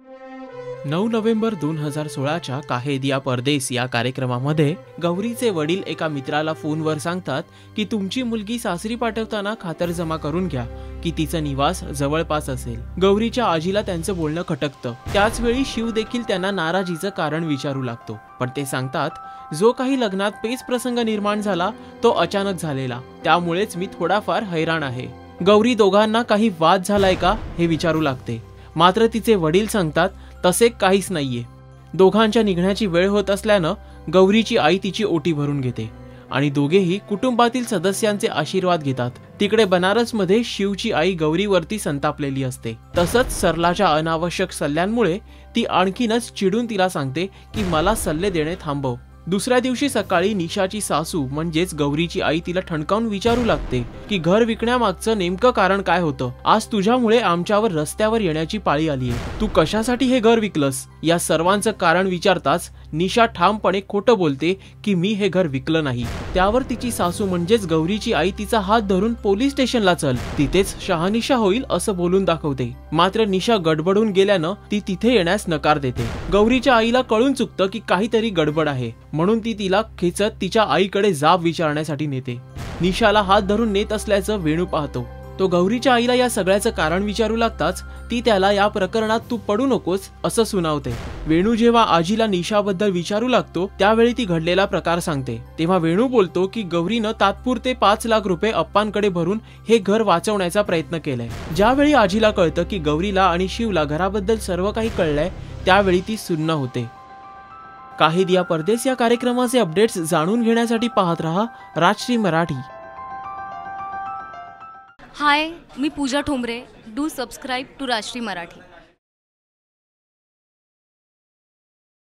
9 November 2016च्या काहे दिया परदेस या कार्यक्रमामध्ये गौरीचे वडील एका मित्राला फोनवर सांगतात की तुमची मुलगी सासरी पाठवताना खातरजमा करून घ्या की तिचं निवास जवळपास असेल। गौरीच्या आजीला त्यांचं बोलणं खटकतं। त्याच वेळी शिव देखील त्यांना नाराजीचं कारण विचारू लागतो, पण ते सांगतात जो काही लग्नात पेच प्रसंग निर्माण झाला तो अचानक झालेला, त्यामुळेच मी थोडाफार हैराण आहे। गौरी दोघांना काही वाद झालाय का हे विचारू लागते, मात्र तिचे वडील सांगतात तसे काहीच नाहीये। दोघांच्या निघण्याची वेळ होत असल्यानं गौरीची आई तिची ओटी भरून घेते आणि दोघेही कुटुंबातील सदस्यांचे आशीर्वाद घेतात। तिकडे बनारसमध्ये शिवची आई गौरीवरती संतापलेली असते। तसंच सरलाच्या अनावश्यक सल्ल्यांमुळे ती आणखीनच चिडून तिला सांगते की मला सल्ले देणे थांबव। दुसऱ्या दिवशी सकाळी निशाची सासू म्हणजेच गौरीची आई तिला ठणकावून विचारू लागते की घर विकण्यामागचं नेमकं कारण काय होतं। आज तुझ्यामुळे आमच्यावर रस्त्यावर येण्याची पाळी आलीये, तू कशासाठी हे घर विकलंस? या सर्वांचं कारण विचारताच निशा ठामपणे खोटं बोलते की मी हे घर विकलं नाही। त्यावर तिची सासू म्हणजेच गौरीची आई तिचा हात धरून पोलीस स्टेशनला चल, तिथेच शहानिशा होईल असं बोलून दाखवते। मात्र निशा गडबडून गेल्यानं ती तिथे येण्यास नकार देते। गौरीच्या आईला कळून चुकतं की काहीतरी गडबड आहे, म्हणून ती तिला खेचत तिच्या आईकडे जाब विचारण्यासाठी नेते। निशाला हात धरून नेत असल्याचं वेणू पाहतो। तो गौरीच्या आईला या सगळ्याचं कारण विचारू लागताच ती त्याला या प्रकरणात तू पडू नकोस असं सुनावते। वेणू जेव्हा आजीला निशाबद्दल विचारू लागतो त्यावेळी ती घडलेला प्रकार सांगते। तेव्हा वेणू बोलतो की गौरीनं तात्पुरते 5 लाख रुपये अप्पांकडे भरून हे घर वाचवण्याचा प्रयत्न केलाय। ज्यावेळी आजीला कळतं की गौरीला आणि शिवला घराबद्दल सर्व काही कळलंय त्यावेळी ती सुन्न होते। काहे दिया परदेस या कार्यक्रमाचे अपडेट्स जाणून घेण्यासाठी पाहत रहा राजश्री मराठी। हाय, मी Pooja Thombare. Do subscribe to Rajshri Marathi.